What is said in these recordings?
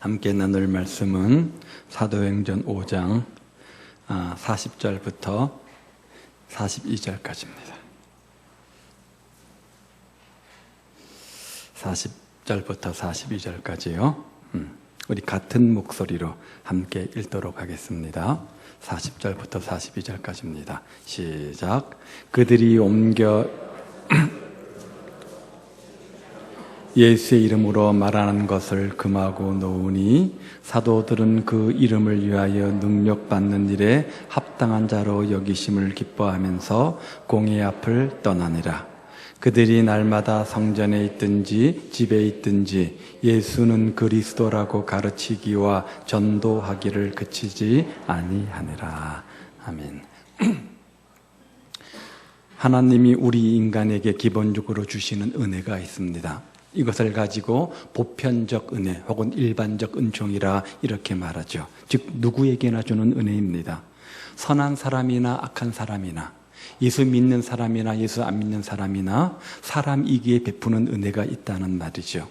함께 나눌 말씀은 사도행전 5장 40절부터 42절까지입니다. 40절부터 42절까지요. 우리 같은 목소리로 함께 읽도록 하겠습니다. 40절부터 42절까지입니다. 시작. 그들이 옮겨 예수의 이름으로 말하는 것을 금하고 놓으니 사도들은 그 이름을 위하여 능력받는 일에 합당한 자로 여기심을 기뻐하면서 공회 앞을 떠나니라. 그들이 날마다 성전에 있든지 집에 있든지 예수는 그리스도라고 가르치기와 전도하기를 그치지 아니하니라. 아멘. 하나님이 우리 인간에게 기본적으로 주시는 은혜가 있습니다. 이것을 가지고 보편적 은혜 혹은 일반적 은총이라 이렇게 말하죠. 즉 누구에게나 주는 은혜입니다. 선한 사람이나 악한 사람이나 예수 믿는 사람이나 예수 안 믿는 사람이나 사람이기에 베푸는 은혜가 있다는 말이죠.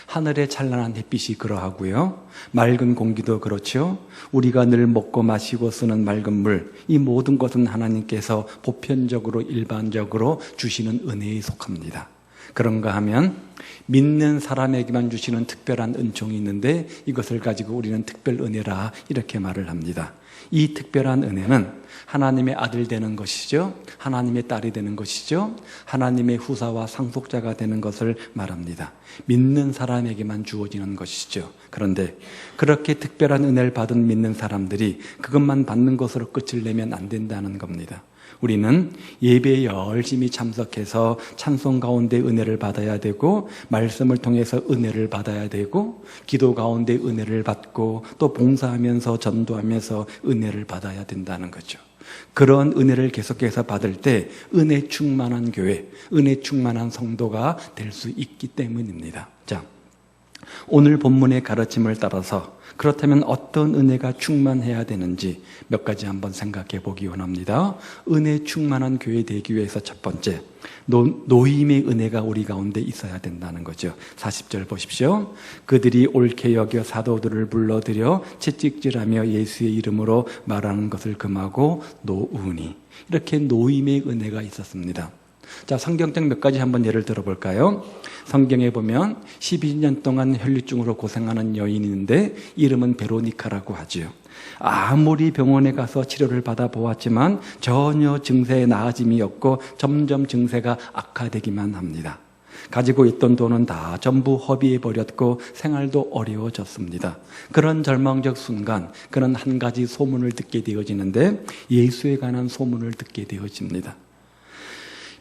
하늘의 찬란한 햇빛이 그러하고요. 맑은 공기도 그렇죠. 우리가 늘 먹고 마시고 쓰는 맑은 물, 이 모든 것은 하나님께서 보편적으로 일반적으로 주시는 은혜에 속합니다. 그런가 하면 믿는 사람에게만 주시는 특별한 은총이 있는데 이것을 가지고 우리는 특별 은혜라 이렇게 말을 합니다. 이 특별한 은혜는 하나님의 아들 되는 것이죠. 하나님의 딸이 되는 것이죠. 하나님의 후사와 상속자가 되는 것을 말합니다. 믿는 사람에게만 주어지는 것이죠. 그런데 그렇게 특별한 은혜를 받은 믿는 사람들이 그것만 받는 것으로 끝을 내면 안 된다는 겁니다. 우리는 예배에 열심히 참석해서 찬송 가운데 은혜를 받아야 되고 말씀을 통해서 은혜를 받아야 되고 기도 가운데 은혜를 받고 또 봉사하면서 전도하면서 은혜를 받아야 된다는 거죠. 그런 은혜를 계속해서 받을 때 은혜 충만한 교회, 은혜 충만한 성도가 될 수 있기 때문입니다. 자, 오늘 본문의 가르침을 따라서 그렇다면 어떤 은혜가 충만해야 되는지 몇 가지 한번 생각해 보기 원합니다. 은혜 충만한 교회 되기 위해서 첫 번째, 노임의 은혜가 우리 가운데 있어야 된다는 거죠. 40절 보십시오. 그들이 옳게 여겨 사도들을 불러들여 채찍질하며 예수의 이름으로 말하는 것을 금하고 놓으니, 이렇게 노임의 은혜가 있었습니다. 자, 성경적 몇 가지 한번 예를 들어볼까요? 성경에 보면 12년 동안 혈류증으로 고생하는 여인이 있는데 이름은 베로니카라고 하죠. 아무리 병원에 가서 치료를 받아보았지만 전혀 증세에 나아짐이 없고 점점 증세가 악화되기만 합니다. 가지고 있던 돈은 다 전부 허비해버렸고 생활도 어려워졌습니다. 그런 절망적 순간 그는 한 가지 소문을 듣게 되어지는데 예수에 관한 소문을 듣게 되어집니다.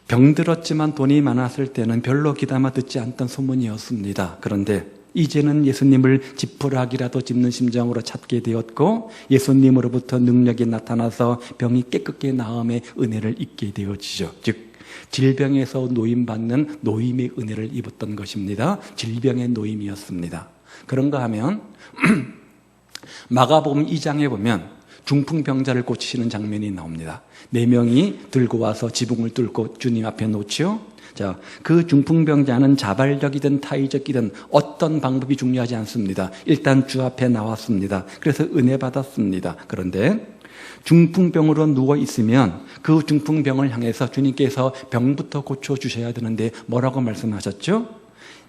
병들었지만 돈이 많았을 때는 별로 귀담아 듣지 않던 소문이었습니다. 그런데 이제는 예수님을 지푸라기라도 짚는 심정으로 찾게 되었고 예수님으로부터 능력이 나타나서 병이 깨끗게 나음의 은혜를 입게 되어지죠. 즉 질병에서 노임받는 노임의 은혜를 입었던 것입니다. 질병의 노임이었습니다. 그런가 하면 마가복음 2장에 보면 중풍병자를 고치시는 장면이 나옵니다. 4명이 들고 와서 지붕을 뚫고 주님 앞에 놓지요. 자, 그 중풍병자는 자발적이든 타의적이든 어떤 방법이 중요하지 않습니다. 일단 주 앞에 나왔습니다. 그래서 은혜 받았습니다. 그런데 중풍병으로 누워 있으면 그 중풍병을 향해서 주님께서 병부터 고쳐주셔야 되는데 뭐라고 말씀하셨죠?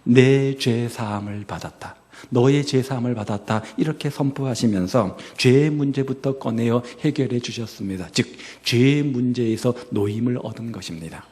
내 죄 사함을 받았다. 너의 죄사함을 받았다. 이렇게 선포하시면서 죄의 문제부터 꺼내어 해결해 주셨습니다. 즉 죄의 문제에서 노임을 얻은 것입니다.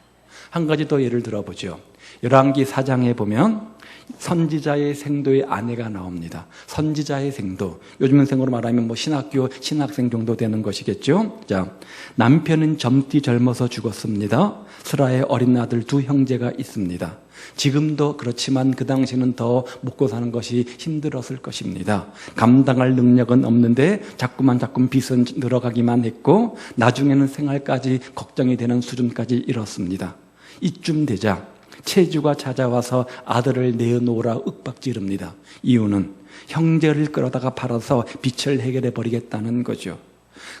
한 가지 더 예를 들어보죠. 열왕기 4장에 보면 선지자의 생도의 아내가 나옵니다. 선지자의 생도, 요즘 생으로 말하면 신학교 신학생 정도 되는 것이겠죠. 자, 남편은 젊디 젊어서 죽었습니다. 스라의 어린 아들 2 형제가 있습니다. 지금도 그렇지만 그 당시는 더 먹고 사는 것이 힘들었을 것입니다. 감당할 능력은 없는데 자꾸만 빚은 늘어가기만 했고 나중에는 생활까지 걱정이 되는 수준까지 이뤘습니다. 이쯤 되자 체주가 찾아와서 아들을 내어놓으라 윽박지릅니다. 이유는 형제를 끌어다가 팔아서 빚을 해결해 버리겠다는 거죠.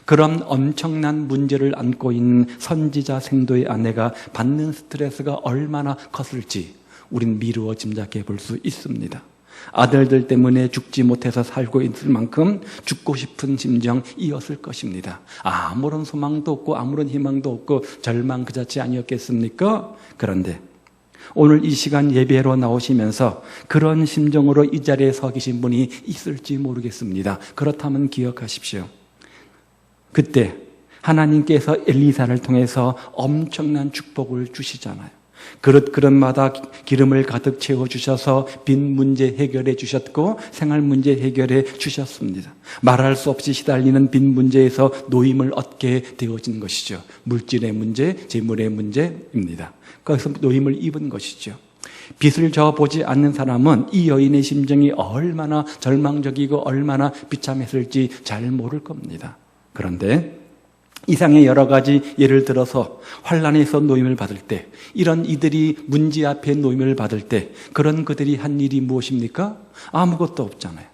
그런 엄청난 문제를 안고 있는 선지자 생도의 아내가 받는 스트레스가 얼마나 컸을지 우린 미루어 짐작해 볼 수 있습니다. 아들들 때문에 죽지 못해서 살고 있을 만큼 죽고 싶은 심정이었을 것입니다. 아무런 소망도 없고 아무런 희망도 없고 절망 그 자체 아니었겠습니까? 그런데 오늘 이 시간 예배로 나오시면서 그런 심정으로 이 자리에 서 계신 분이 있을지 모르겠습니다. 그렇다면 기억하십시오. 그때 하나님께서 엘리사를 통해서 엄청난 축복을 주시잖아요. 그릇마다 기름을 가득 채워주셔서 빈 문제 해결해 주셨고 생활 문제 해결해 주셨습니다. 말할 수 없이 시달리는 빈 문제에서 노임을 얻게 되어진 것이죠. 물질의 문제, 재물의 문제입니다. 거기서 노임을 입은 것이죠. 빛을 져보지 않는 사람은 이 여인의 심정이 얼마나 절망적이고 얼마나 비참했을지 잘 모를 겁니다. 그런데 이상의 여러 가지 예를 들어서 환난에서 노임을 받을 때, 이런 이들이 문제 앞에 노임을 받을 때 그런 그들이 한 일이 무엇입니까? 아무것도 없잖아요.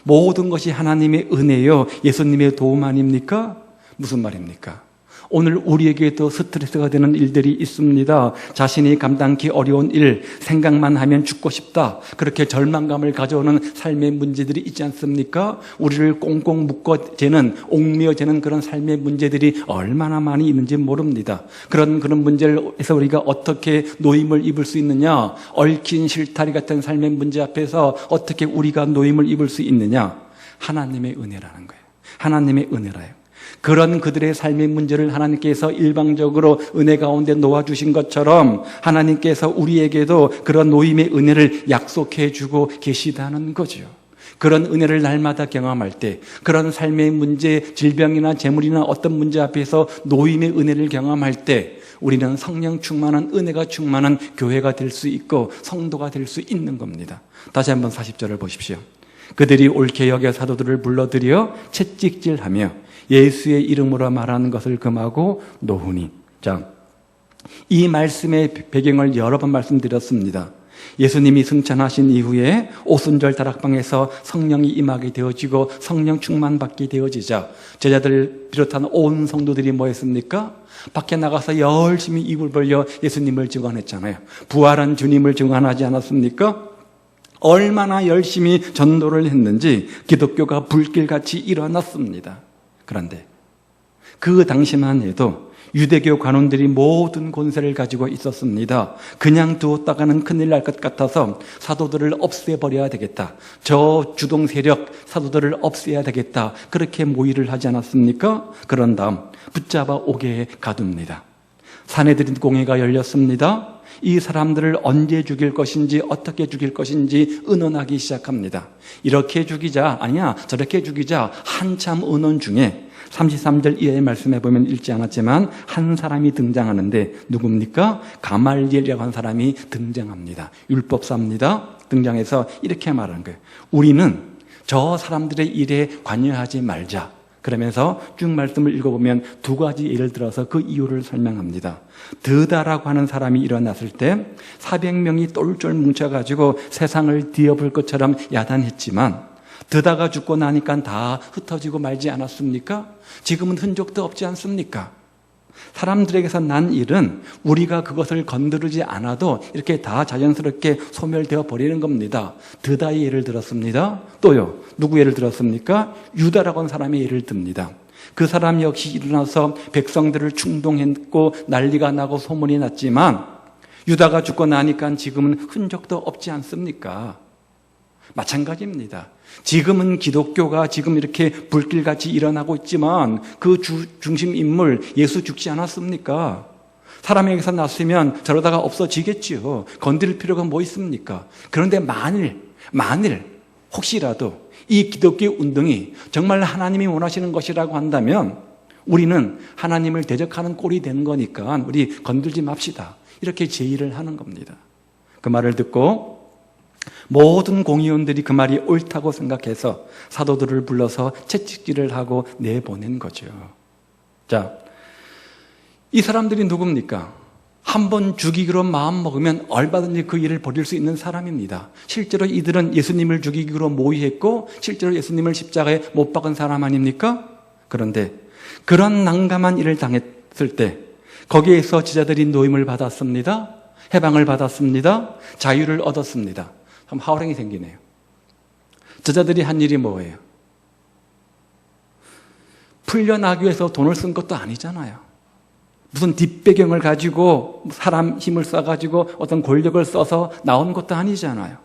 모든 것이 하나님의 은혜요, 예수님의 도움 아닙니까? 무슨 말입니까? 오늘 우리에게도 스트레스가 되는 일들이 있습니다. 자신이 감당하기 어려운 일, 생각만 하면 죽고 싶다, 그렇게 절망감을 가져오는 삶의 문제들이 있지 않습니까? 우리를 꽁꽁 묶어재는, 옥매어재는 그런 삶의 문제들이 얼마나 많이 있는지 모릅니다. 그런 문제에서 우리가 어떻게 노임을 입을 수 있느냐? 얽힌 실타리 같은 삶의 문제 앞에서 어떻게 우리가 노임을 입을 수 있느냐? 하나님의 은혜라는 거예요. 하나님의 은혜라요. 그런 그들의 삶의 문제를 하나님께서 일방적으로 은혜 가운데 놓아주신 것처럼 하나님께서 우리에게도 그런 노임의 은혜를 약속해 주고 계시다는 거죠. 그런 은혜를 날마다 경험할 때, 그런 삶의 문제, 질병이나 재물이나 어떤 문제 앞에서 노임의 은혜를 경험할 때 우리는 성령 충만한, 은혜가 충만한 교회가 될 수 있고 성도가 될 수 있는 겁니다. 다시 한번 40절을 보십시오. 그들이 옳게 여겨 사도들을 불러들여 채찍질하며 예수의 이름으로 말하는 것을 금하고 노후니. 자, 이 말씀의 배경을 여러 번 말씀드렸습니다. 예수님이 승천하신 이후에 오순절 다락방에서 성령이 임하게 되어지고 성령 충만받게 되어지자 제자들 비롯한 온 성도들이 뭐 했습니까? 밖에 나가서 열심히 입을 벌려 예수님을 증언했잖아요. 부활한 주님을 증언하지 않았습니까? 얼마나 열심히 전도를 했는지 기독교가 불길같이 일어났습니다. 그런데 그 당시만 해도 유대교 관원들이 모든 권세를 가지고 있었습니다. 그냥 두었다가는 큰일 날 것 같아서 사도들을 없애버려야 되겠다, 저 주동 세력 사도들을 없애야 되겠다, 그렇게 모의를 하지 않았습니까? 그런 다음 붙잡아 옥에 가둡니다. 사내들인 공회가 열렸습니다. 이 사람들을 언제 죽일 것인지, 어떻게 죽일 것인지 의논하기 시작합니다. 이렇게 죽이자, 아니야 저렇게 죽이자, 한참 의논 중에 33절 이하의 말씀에 보면 읽지 않았지만 한 사람이 등장하는데 누굽니까? 가말리엘이라고 하는 사람이 등장합니다. 율법사입니다. 등장해서 이렇게 말하는 거예요. 우리는 저 사람들의 일에 관여하지 말자. 그러면서 쭉 말씀을 읽어보면 두 가지 예를 들어서 그 이유를 설명합니다. 드다라고 하는 사람이 일어났을 때 400명이 똘똘 뭉쳐가지고 세상을 뒤엎을 것처럼 야단했지만 드다가 죽고 나니까 다 흩어지고 말지 않았습니까? 지금은 흔적도 없지 않습니까? 사람들에게서 난 일은 우리가 그것을 건드리지 않아도 이렇게 다 자연스럽게 소멸되어 버리는 겁니다. 드다의 예를 들었습니다. 또요, 누구 예를 들었습니까? 유다라고 하는 사람의 예를 듭니다. 그 사람 역시 일어나서 백성들을 충동했고 난리가 나고 소문이 났지만 유다가 죽고 나니까 지금은 흔적도 없지 않습니까? 마찬가지입니다. 지금은 기독교가 지금 이렇게 불길같이 일어나고 있지만 그 중심 인물 예수 죽지 않았습니까? 사람에게서 났으면 저러다가 없어지겠지요. 건드릴 필요가 뭐 있습니까? 그런데 만일 혹시라도 이 기독교 운동이 정말 하나님이 원하시는 것이라고 한다면 우리는 하나님을 대적하는 꼴이 되는 거니까 우리 건들지 맙시다, 이렇게 제의를 하는 겁니다. 그 말을 듣고 모든 공의원들이 그 말이 옳다고 생각해서 사도들을 불러서 채찍질을 하고 내보낸 거죠. 자, 이 사람들이 누굽니까? 한번 죽이기로 마음먹으면 얼마든지 그 일을 벌일 수 있는 사람입니다. 실제로 이들은 예수님을 죽이기로 모의했고 실제로 예수님을 십자가에 못 박은 사람 아닙니까? 그런데 그런 난감한 일을 당했을 때 거기에서 제자들이 노임을 받았습니다. 해방을 받았습니다. 자유를 얻었습니다. 참 하울행이 생기네요. 저자들이 한 일이 뭐예요? 풀려나기 위해서 돈을 쓴 것도 아니잖아요. 무슨 뒷배경을 가지고 사람 힘을 써가지고 어떤 권력을 써서 나온 것도 아니잖아요.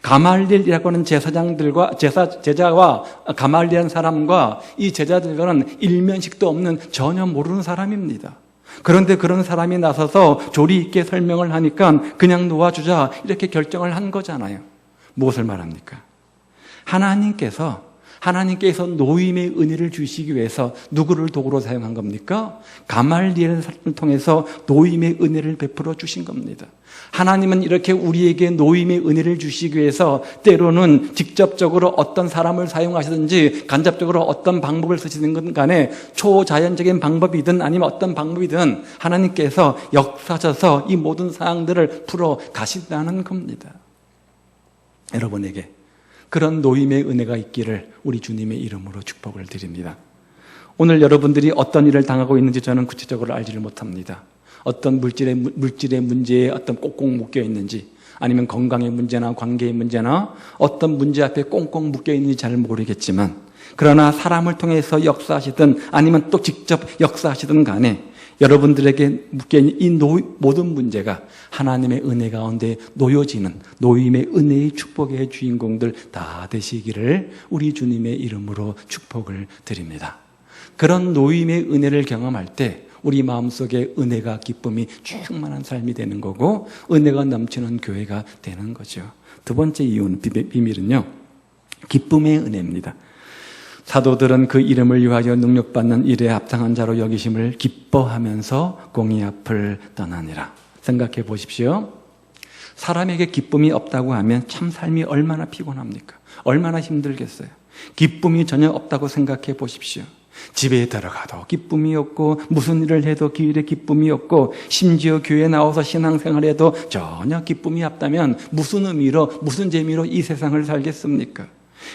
가말리엘이라고 하는 제자와 가말리엘이라는 사람과 이 제자들과는 일면식도 없는 전혀 모르는 사람입니다. 그런데 그런 사람이 나서서 조리 있게 설명을 하니까 그냥 놓아주자 이렇게 결정을 한 거잖아요. 무엇을 말합니까? 하나님께서 노임의 은혜를 주시기 위해서 누구를 도구로 사용한 겁니까? 가말리엘을 통해서 노임의 은혜를 베풀어 주신 겁니다. 하나님은 이렇게 우리에게 노임의 은혜를 주시기 위해서 때로는 직접적으로 어떤 사람을 사용하시든지 간접적으로 어떤 방법을 쓰시는 건 간에 초자연적인 방법이든 아니면 어떤 방법이든 하나님께서 역사하셔서 이 모든 사항들을 풀어 가신다는 겁니다. 여러분에게 그런 노임의 은혜가 있기를 우리 주님의 이름으로 축복을 드립니다. 오늘 여러분들이 어떤 일을 당하고 있는지 저는 구체적으로 알지를 못합니다. 어떤 물질의 문제에 어떤 꽁꽁 묶여 있는지, 아니면 건강의 문제나 관계의 문제나 어떤 문제 앞에 꽁꽁 묶여 있는지 잘 모르겠지만, 그러나 사람을 통해서 역사하시든 아니면 또 직접 역사하시든 간에 여러분들에게 묶여있는 이 모든 문제가 하나님의 은혜 가운데 놓여지는 노임의 은혜의 축복의 주인공들 다 되시기를 우리 주님의 이름으로 축복을 드립니다. 그런 노임의 은혜를 경험할 때 우리 마음속에 은혜가 기쁨이 충만한 삶이 되는 거고 은혜가 넘치는 교회가 되는 거죠. 두 번째 이유는 비밀은요, 기쁨의 은혜입니다. 사도들은 그 이름을 위하여 능력받는 일에 합당한 자로 여기심을 기뻐하면서 공의 앞을 떠나니라. 생각해 보십시오. 사람에게 기쁨이 없다고 하면 참 삶이 얼마나 피곤합니까? 얼마나 힘들겠어요. 기쁨이 전혀 없다고 생각해 보십시오. 집에 들어가도 기쁨이 없고 무슨 일을 해도 길에 기쁨이 없고 심지어 교회에 나와서 신앙생활해도 전혀 기쁨이 없다면 무슨 의미로 무슨 재미로 이 세상을 살겠습니까?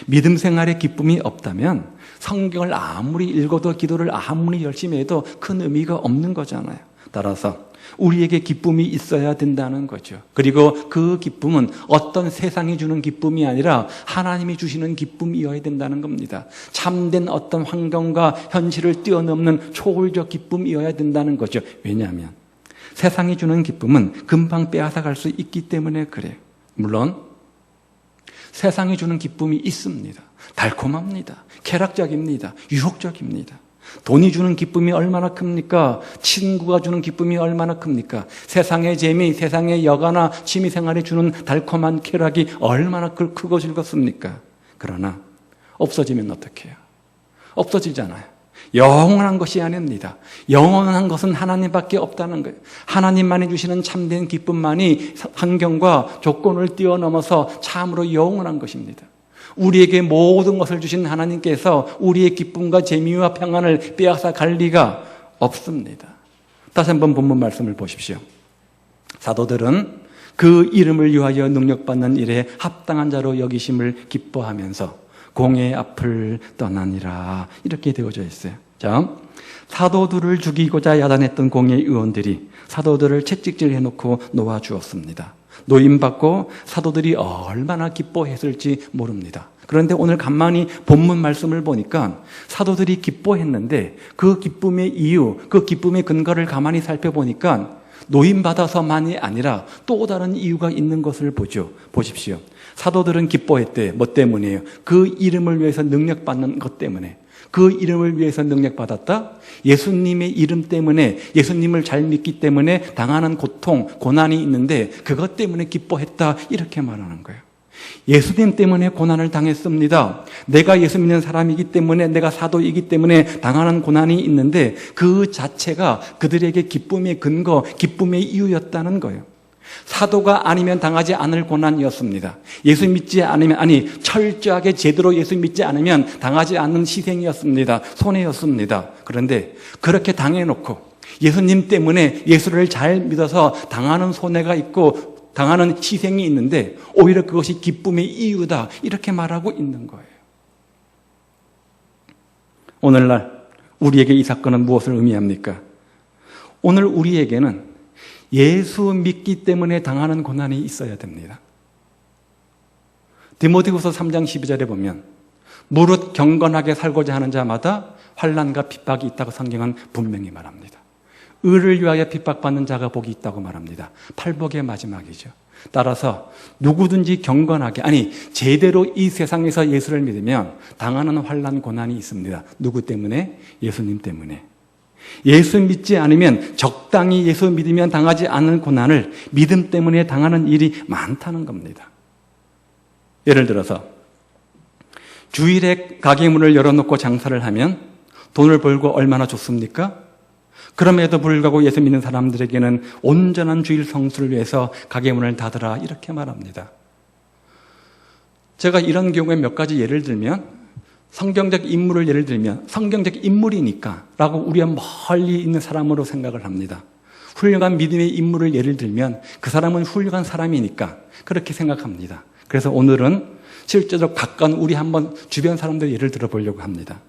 믿음 생활에 기쁨이 없다면 성경을 아무리 읽어도 기도를 아무리 열심히 해도 큰 의미가 없는 거잖아요. 따라서 우리에게 기쁨이 있어야 된다는 거죠. 그리고 그 기쁨은 어떤 세상이 주는 기쁨이 아니라 하나님이 주시는 기쁨이어야 된다는 겁니다. 참된 어떤 환경과 현실을 뛰어넘는 초월적 기쁨이어야 된다는 거죠. 왜냐하면 세상이 주는 기쁨은 금방 빼앗아갈 수 있기 때문에 그래요. 물론 세상이 주는 기쁨이 있습니다. 달콤합니다. 쾌락적입니다. 유혹적입니다. 돈이 주는 기쁨이 얼마나 큽니까? 친구가 주는 기쁨이 얼마나 큽니까? 세상의 재미, 세상의 여가나 취미생활이 주는 달콤한 쾌락이 얼마나 크고 즐겁습니까? 그러나 없어지면 어떻게 해요? 없어지잖아요. 영원한 것이 아닙니다. 영원한 것은 하나님밖에 없다는 거예요. 하나님만이 주시는 참된 기쁨만이 환경과 조건을 뛰어넘어서 참으로 영원한 것입니다. 우리에게 모든 것을 주신 하나님께서 우리의 기쁨과 재미와 평안을 빼앗아 갈 리가 없습니다. 다시 한번 본문 말씀을 보십시오. 사도들은 그 이름을 위하여 능력받는 일에 합당한 자로 여기심을 기뻐하면서 공의 앞을 떠나니라 이렇게 되어져 있어요. 자, 사도들을 죽이고자 야단했던 공의 의원들이 사도들을 채찍질 해놓고 놓아주었습니다. 노임받고 사도들이 얼마나 기뻐했을지 모릅니다. 그런데 오늘 간만히 본문 말씀을 보니까 사도들이 기뻐했는데 그 기쁨의 이유, 그 기쁨의 근거를 가만히 살펴보니까 노임받아서만이 아니라 또 다른 이유가 있는 것을 보죠. 보십시오. 사도들은 기뻐했대. 뭐 때문이에요? 그 이름을 위해서 능력받는 것 때문에. 그 이름을 위해서 능력받았다? 예수님의 이름 때문에, 예수님을 잘 믿기 때문에 당하는 고통, 고난이 있는데 그것 때문에 기뻐했다 이렇게 말하는 거예요. 예수님 때문에 고난을 당했습니다. 내가 예수 믿는 사람이기 때문에, 내가 사도이기 때문에 당하는 고난이 있는데 그 자체가 그들에게 기쁨의 근거, 기쁨의 이유였다는 거예요. 사도가 아니면 당하지 않을 고난이었습니다. 예수 믿지 않으면, 철저하게 제대로 예수 믿지 않으면 당하지 않는 희생이었습니다. 손해였습니다. 그런데 그렇게 당해놓고 예수님 때문에 예수를 잘 믿어서 당하는 손해가 있고 당하는 희생이 있는데 오히려 그것이 기쁨의 이유다 이렇게 말하고 있는 거예요. 오늘날 우리에게 이 사건은 무엇을 의미합니까? 오늘 우리에게는 예수 믿기 때문에 당하는 고난이 있어야 됩니다. 디모데후서 3장 12절에 보면 무릇 경건하게 살고자 하는 자마다 환난과 핍박이 있다고 성경은 분명히 말합니다. 의를 위하여 핍박받는 자가 복이 있다고 말합니다. 팔복의 마지막이죠. 따라서 누구든지 경건하게, 아니 제대로 이 세상에서 예수를 믿으면 당하는 환난 고난이 있습니다. 누구 때문에? 예수님 때문에. 예수 믿지 않으면, 적당히 예수 믿으면 당하지 않는 고난을 믿음 때문에 당하는 일이 많다는 겁니다. 예를 들어서 주일에 가게 문을 열어놓고 장사를 하면 돈을 벌고 얼마나 좋습니까? 그럼에도 불구하고 예수 믿는 사람들에게는 온전한 주일 성수를 위해서 가게 문을 닫으라 이렇게 말합니다. 제가 이런 경우에 몇 가지 예를 들면, 성경적 인물을 예를 들면 성경적 인물이니까 라고 우리가 멀리 있는 사람으로 생각을 합니다. 훌륭한 믿음의 인물을 예를 들면 그 사람은 훌륭한 사람이니까 그렇게 생각합니다. 그래서 오늘은 실제로 가까운 우리 한번 주변 사람들 예를 들어보려고 합니다.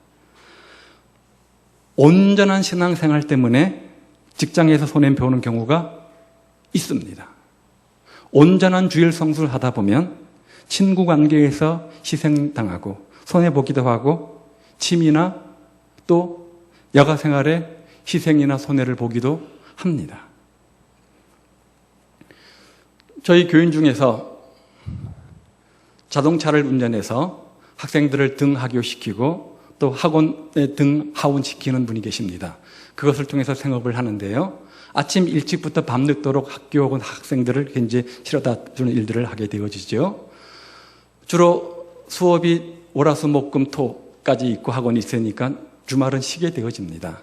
온전한 신앙생활 때문에 직장에서 손해보는 경우가 있습니다. 온전한 주일 성수를 하다 보면 친구 관계에서 희생당하고 손해보기도 하고 취미나 또 여가생활에 희생이나 손해를 보기도 합니다. 저희 교인 중에서 자동차를 운전해서 학생들을 등하교시키고 또 학원에 등하원시키는 분이 계십니다. 그것을 통해서 생업을 하는데요. 아침 일찍부터 밤늦도록 학교 혹은 학생들을 현재 실어다 주는 일들을 하게 되어지죠. 주로 수업이 월화수목금토까지 있고 학원이 있으니까 주말은 쉬게 되어집니다.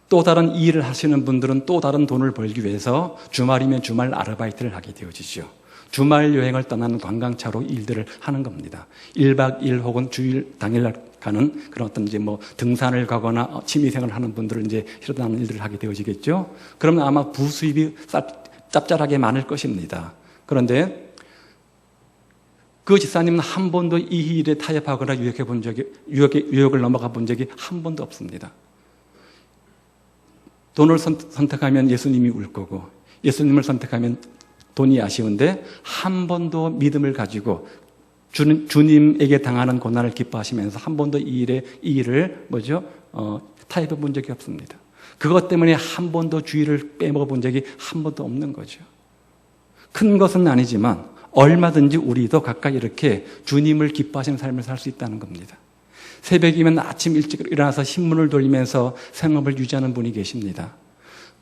또 다른 일을 하시는 분들은 또 다른 돈을 벌기 위해서 주말이면 주말 아르바이트를 하게 되어지죠. 주말 여행을 떠나는 관광차로 일들을 하는 겁니다. 1박 2일 혹은 주일 당일날 가는 그런 어떤 이제 뭐 등산을 가거나 취미생활을 하는 분들은 이제 실어다는 일들을 하게 되어지겠죠. 그러면 아마 부수입이 짭짤하게 많을 것입니다. 그런데 그 집사님은 한 번도 이 일에 타협하거나 유혹을 넘어가 본 적이 한 번도 없습니다. 돈을 선택하면 예수님이 울 거고 예수님을 선택하면 돈이 아쉬운데 한 번도 믿음을 가지고 주님에게 당하는 고난을 기뻐하시면서 한 번도 이 일을 타협해 본 적이 없습니다. 그것 때문에 한 번도 주일을 빼먹어 본 적이 한 번도 없는 거죠. 큰 것은 아니지만 얼마든지 우리도 각각 이렇게 주님을 기뻐하시는 삶을 살 수 있다는 겁니다. 새벽이면 아침 일찍 일어나서 신문을 돌리면서 생업을 유지하는 분이 계십니다.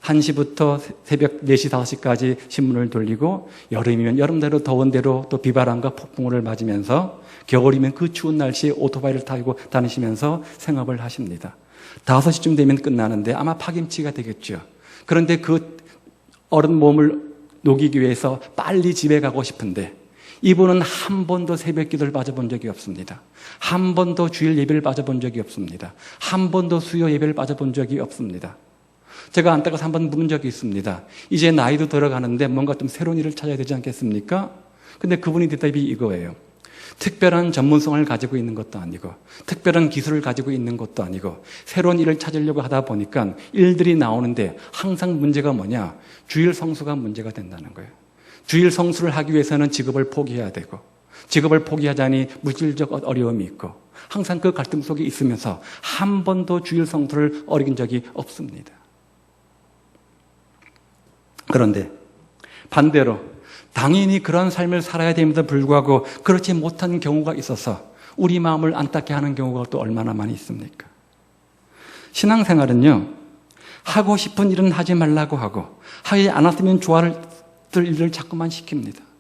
1시부터 새벽 4시, 5시까지 신문을 돌리고 여름이면 여름대로 더운 대로 또 비바람과 폭풍우를 맞으면서 겨울이면 그 추운 날씨에 오토바이를 타고 다니시면서 생업을 하십니다. 5시쯤 되면 끝나는데 아마 파김치가 되겠죠. 그런데 그 어른 몸을 녹이기 위해서 빨리 집에 가고 싶은데 이분은 한 번도 새벽 기도를 빠져본 적이 없습니다. 한 번도 주일 예배를 빠져본 적이 없습니다. 한 번도 수요 예배를 빠져본 적이 없습니다. 제가 안타까워서 한번 묻는 적이 있습니다. 이제 나이도 들어가는데 뭔가 좀 새로운 일을 찾아야 되지 않겠습니까? 근데 그분이 대답이 이거예요. 특별한 전문성을 가지고 있는 것도 아니고 특별한 기술을 가지고 있는 것도 아니고 새로운 일을 찾으려고 하다 보니까 일들이 나오는데 항상 문제가 뭐냐? 주일 성수가 문제가 된다는 거예요. 주일 성수를 하기 위해서는 직업을 포기해야 되고 직업을 포기하자니 물질적 어려움이 있고 항상 그 갈등 속에 있으면서 한 번도 주일 성수를 어긴 적이 없습니다. 그런데 반대로 당연히 그런 삶을 살아야 됨에도 불구하고 그렇지 못한 경우가 있어서 우리 마음을 안타게 하는 경우가 또 얼마나 많이 있습니까? 신앙생활은요, 하고 싶은 일은 하지 말라고 하고 하지 않았으면 좋아할 일을 자꾸만 시킵니다.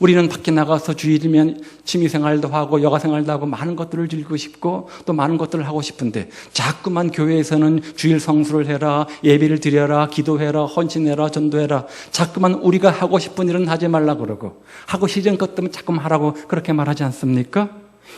우리는 밖에 나가서 주일이면 취미생활도 하고 여가생활도 하고 많은 것들을 즐기고 싶고 또 많은 것들을 하고 싶은데 자꾸만 교회에서는 주일 성수를 해라, 예배를 드려라, 기도해라, 헌신해라, 전도해라. 자꾸만 우리가 하고 싶은 일은 하지 말라고 그러고 하고 싫은 것들은 자꾸만 하라고 그렇게 말하지 않습니까?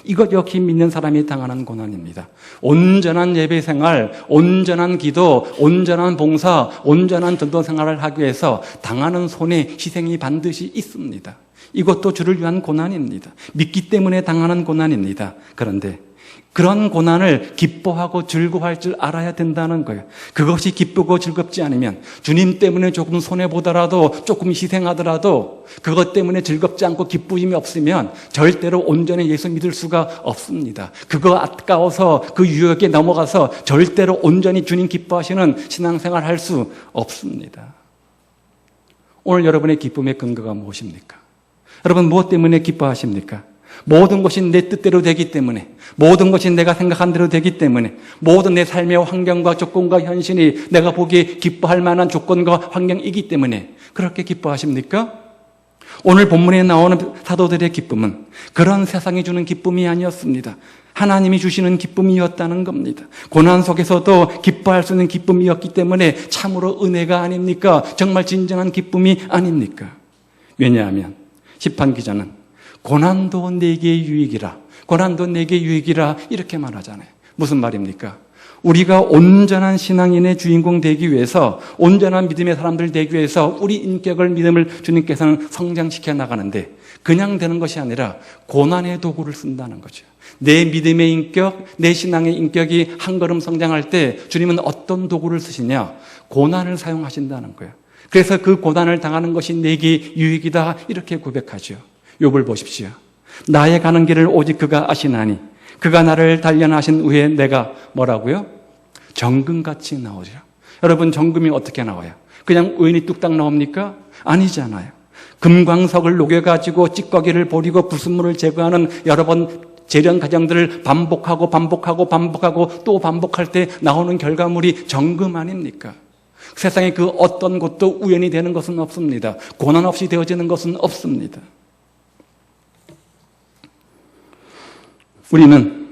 이것 역시 믿는 사람이 당하는 고난입니다. 온전한 예배생활, 온전한 기도, 온전한 봉사, 온전한 전도생활을 하기 위해서 당하는 손해, 희생이 반드시 있습니다. 이것도 주를 위한 고난입니다. 믿기 때문에 당하는 고난입니다. 그런데 그런 고난을 기뻐하고 즐거워할 줄 알아야 된다는 거예요. 그것이 기쁘고 즐겁지 않으면 주님 때문에 조금 손해보더라도 조금 희생하더라도 그것 때문에 즐겁지 않고 기쁨이 없으면 절대로 온전히 예수 믿을 수가 없습니다. 그거 아까워서 그 유혹에 넘어가서 절대로 온전히 주님 기뻐하시는 신앙생활 할 수 없습니다. 오늘 여러분의 기쁨의 근거가 무엇입니까? 여러분 무엇 때문에 기뻐하십니까? 모든 것이 내 뜻대로 되기 때문에, 모든 것이 내가 생각한 대로 되기 때문에, 모든 내 삶의 환경과 조건과 현실이 내가 보기에 기뻐할 만한 조건과 환경이기 때문에 그렇게 기뻐하십니까? 오늘 본문에 나오는 사도들의 기쁨은 그런 세상이 주는 기쁨이 아니었습니다. 하나님이 주시는 기쁨이었다는 겁니다. 고난 속에서도 기뻐할 수 있는 기쁨이었기 때문에 참으로 은혜가 아닙니까? 정말 진정한 기쁨이 아닙니까? 왜냐하면 시편 기자는 고난도 내게 유익이라, 고난도 내게 유익이라 이렇게 말하잖아요. 무슨 말입니까? 우리가 온전한 신앙인의 주인공 되기 위해서, 온전한 믿음의 사람들 되기 위해서 우리 인격을, 믿음을 주님께서는 성장시켜 나가는데 그냥 되는 것이 아니라 고난의 도구를 쓴다는 거죠. 내 믿음의 인격, 내 신앙의 인격이 한 걸음 성장할 때 주님은 어떤 도구를 쓰시냐? 고난을 사용하신다는 거예요. 그래서 그 고난을 당하는 것이 내게 유익이다 이렇게 고백하죠. 욥을 보십시오. 나의 가는 길을 오직 그가 아시나니 그가 나를 단련하신 후에 내가 뭐라고요? 정금같이 나오리라. 여러분 정금이 어떻게 나와요? 그냥 우연히 뚝딱 나옵니까? 아니잖아요. 금광석을 녹여가지고 찌꺼기를 버리고 불순물을 제거하는 여러 번 재련 과정들을 반복하고 또 반복할 때 나오는 결과물이 정금 아닙니까? 세상에 그 어떤 것도 우연히 되는 것은 없습니다. 고난 없이 되어지는 것은 없습니다. 우리는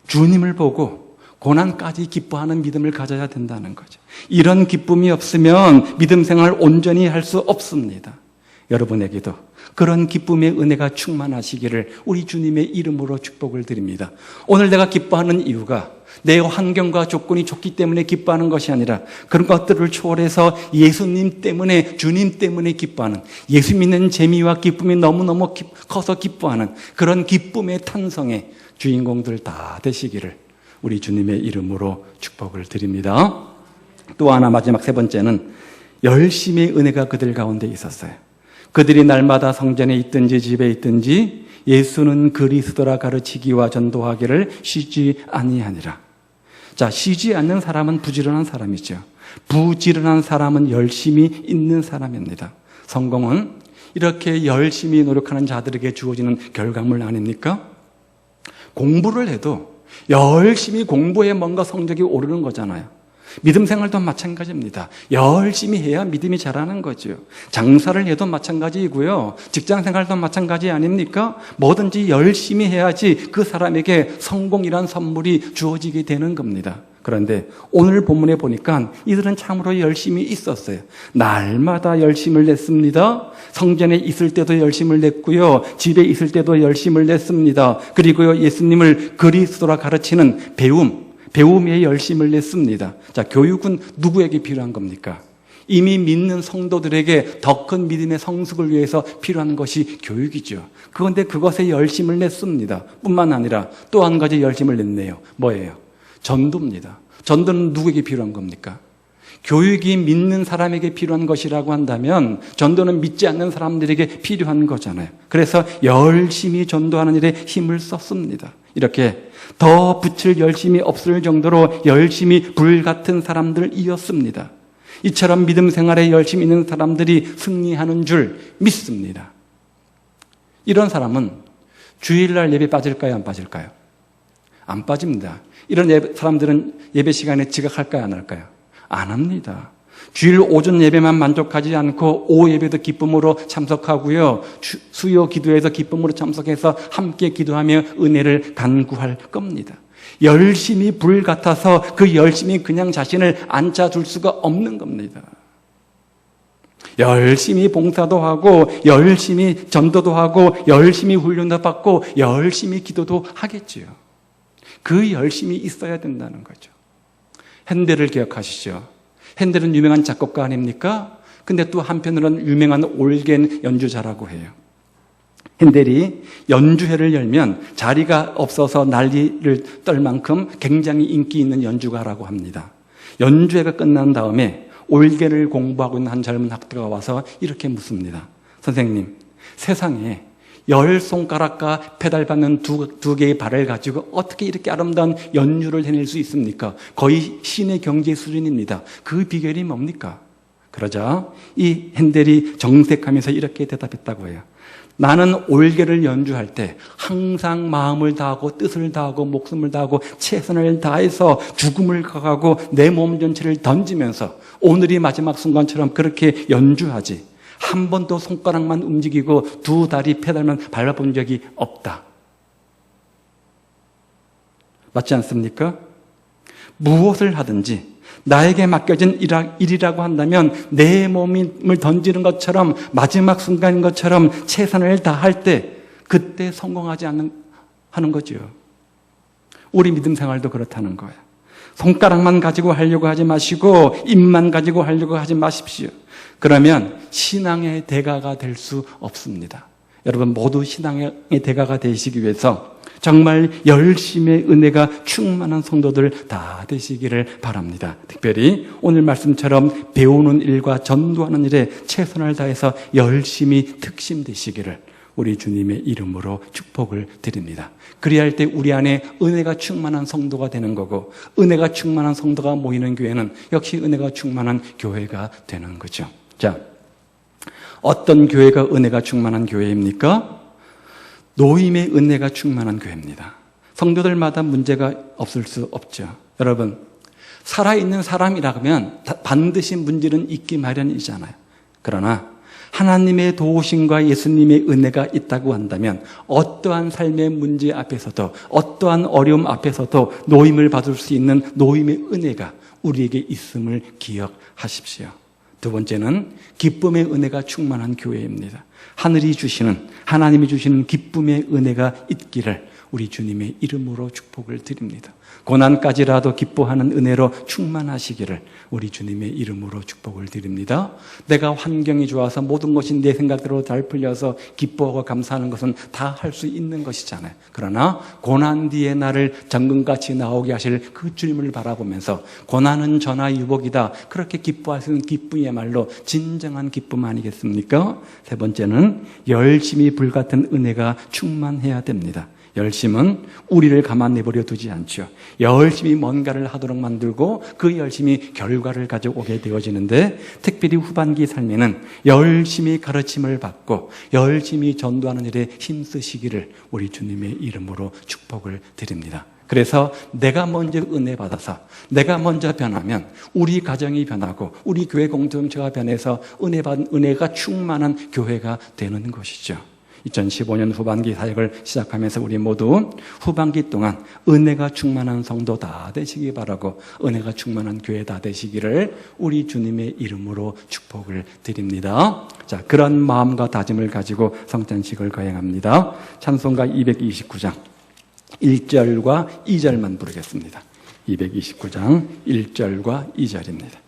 주님을 보고 고난까지 기뻐하는 믿음을 가져야 된다는 거죠. 이런 기쁨이 없으면 믿음 생활 온전히 할 수 없습니다. 여러분에게도 그런 기쁨의 은혜가 충만하시기를 우리 주님의 이름으로 축복을 드립니다. 오늘 내가 기뻐하는 이유가 내 환경과 조건이 좋기 때문에 기뻐하는 것이 아니라 그런 것들을 초월해서 예수님 때문에, 주님 때문에 기뻐하는, 예수 믿는 재미와 기쁨이 너무너무 커서 기뻐하는 그런 기쁨의 탄성의 주인공들 다 되시기를 우리 주님의 이름으로 축복을 드립니다. 또 하나 마지막 세 번째는 열심의 은혜가 그들 가운데 있었어요. 그들이 날마다 성전에 있든지 집에 있든지 예수는 그리스도라 가르치기와 전도하기를 쉬지 아니하니라. 자, 쉬지 않는 사람은 부지런한 사람이죠. 부지런한 사람은 열심히 있는 사람입니다. 성공은 이렇게 열심히 노력하는 자들에게 주어지는 결과물 아닙니까? 공부를 해도 열심히 공부해 뭔가 성적이 오르는 거잖아요. 믿음 생활도 마찬가지입니다. 열심히 해야 믿음이 자라는 거죠. 장사를 해도 마찬가지이고요. 직장 생활도 마찬가지 아닙니까? 뭐든지 열심히 해야지 그 사람에게 성공이란 선물이 주어지게 되는 겁니다. 그런데 오늘 본문에 보니까 이들은 참으로 열심히 있었어요. 날마다 열심을 냈습니다. 성전에 있을 때도 열심을 냈고요. 집에 있을 때도 열심을 냈습니다. 그리고요, 예수님을 그리스도라 가르치는 배움에 열심을 냈습니다. 자, 교육은 누구에게 필요한 겁니까? 이미 믿는 성도들에게 더 큰 믿음의 성숙을 위해서 필요한 것이 교육이죠. 그런데 그것에 열심을 냈습니다. 뿐만 아니라 또 한 가지 열심을 냈네요. 뭐예요? 전도입니다. 전도는 누구에게 필요한 겁니까? 교육이 믿는 사람에게 필요한 것이라고 한다면 전도는 믿지 않는 사람들에게 필요한 거잖아요. 그래서 열심히 전도하는 일에 힘을 썼습니다. 이렇게 더 붙일 열심이 없을 정도로 열심히 불같은 사람들이었습니다. 이처럼 믿음 생활에 열심히 있는 사람들이 승리하는 줄 믿습니다. 이런 사람은 주일날 예배 빠질까요? 안 빠질까요? 안 빠집니다. 이런 사람들은 예배 시간에 지각할까요? 안 할까요? 안 합니다. 주일 오전 예배만 만족하지 않고 오후 예배도 기쁨으로 참석하고요. 수요 기도에서 기쁨으로 참석해서 함께 기도하며 은혜를 간구할 겁니다. 열심히 불 같아서 그 열심히 그냥 자신을 앉아둘 수가 없는 겁니다. 열심히 봉사도 하고 열심히 전도도 하고 열심히 훈련도 받고 열심히 기도도 하겠지요. 그 열심이 있어야 된다는 거죠. 핸델을 기억하시죠? 핸델은 유명한 작곡가 아닙니까? 근데 또 한편으로는 유명한 올겐 연주자라고 해요. 핸델이 연주회를 열면 자리가 없어서 난리를 떨 만큼 굉장히 인기 있는 연주가라고 합니다. 연주회가 끝난 다음에 올게를 공부하고 있는 한 젊은 학도가 와서 이렇게 묻습니다. 선생님, 세상에 10손가락과 페달 받는 두 개의 발을 가지고 어떻게 이렇게 아름다운 연주를 해낼 수 있습니까? 거의 신의 경지 수준입니다. 그 비결이 뭡니까? 그러자 이 핸델이 정색하면서 이렇게 대답했다고 해요. 나는 올게를 연주할 때 항상 마음을 다하고 뜻을 다하고 목숨을 다하고 최선을 다해서 죽음을 가하고 내 몸 전체를 던지면서 오늘이 마지막 순간처럼 그렇게 연주하지, 한 번도 손가락만 움직이고 두 다리 페달만 밟아본 적이 없다. 맞지 않습니까? 무엇을 하든지 나에게 맡겨진 일이라고 한다면 내 몸을 던지는 것처럼 마지막 순간인 것처럼 최선을 다할 때 그때 성공하지 하는 거죠. 우리 믿음 생활도 그렇다는 거예요. 손가락만 가지고 하려고 하지 마시고 입만 가지고 하려고 하지 마십시오. 그러면 신앙의 대가가 될 수 없습니다. 여러분 모두 신앙의 대가가 되시기 위해서 정말 열심의 은혜가 충만한 성도들 다 되시기를 바랍니다. 특별히 오늘 말씀처럼 배우는 일과 전도하는 일에 최선을 다해서 열심히 특심되시기를 우리 주님의 이름으로 축복을 드립니다. 그리할 때 우리 안에 은혜가 충만한 성도가 되는 거고, 은혜가 충만한 성도가 모이는 교회는 역시 은혜가 충만한 교회가 되는 거죠. 자, 어떤 교회가 은혜가 충만한 교회입니까? 노임의 은혜가 충만한 교회입니다. 성도들마다 문제가 없을 수 없죠. 여러분, 살아있는 사람이라면 반드시 문제는 있기 마련이잖아요. 그러나 하나님의 도우심과 예수님의 은혜가 있다고 한다면 어떠한 삶의 문제 앞에서도, 어떠한 어려움 앞에서도 노임을 받을 수 있는 노임의 은혜가 우리에게 있음을 기억하십시오. 두 번째는 기쁨의 은혜가 충만한 교회입니다. 하늘이 주시는, 하나님이 주시는 기쁨의 은혜가 있기를 우리 주님의 이름으로 축복을 드립니다. 고난까지라도 기뻐하는 은혜로 충만하시기를 우리 주님의 이름으로 축복을 드립니다. 내가 환경이 좋아서 모든 것이 내 생각대로 잘 풀려서 기뻐하고 감사하는 것은 다 할 수 있는 것이잖아요. 그러나 고난 뒤에 나를 정금같이 나오게 하실 그 주님을 바라보면서 고난은 전화 유복이다, 그렇게 기뻐하시는 기쁨이야말로 진정한 기쁨 아니겠습니까? 세 번째는 열심히 불같은 은혜가 충만해야 됩니다. 열심은 우리를 가만 내버려 두지 않죠. 열심히 뭔가를 하도록 만들고 그 열심히 결과를 가져오게 되어지는데, 특별히 후반기 삶에는 열심히 가르침을 받고 열심히 전도하는 일에 힘쓰시기를 우리 주님의 이름으로 축복을 드립니다. 그래서 내가 먼저 은혜 받아서 내가 먼저 변하면 우리 가정이 변하고 우리 교회 공동체가 변해서 은혜가 충만한 교회가 되는 것이죠. 2015년 후반기 사역을 시작하면서 우리 모두 후반기 동안 은혜가 충만한 성도 다 되시기 바라고 은혜가 충만한 교회 다 되시기를 우리 주님의 이름으로 축복을 드립니다. 자, 그런 마음과 다짐을 가지고 성찬식을 거행합니다. 찬송가 229장 1절과 2절만 부르겠습니다. 229장 1절과 2절입니다.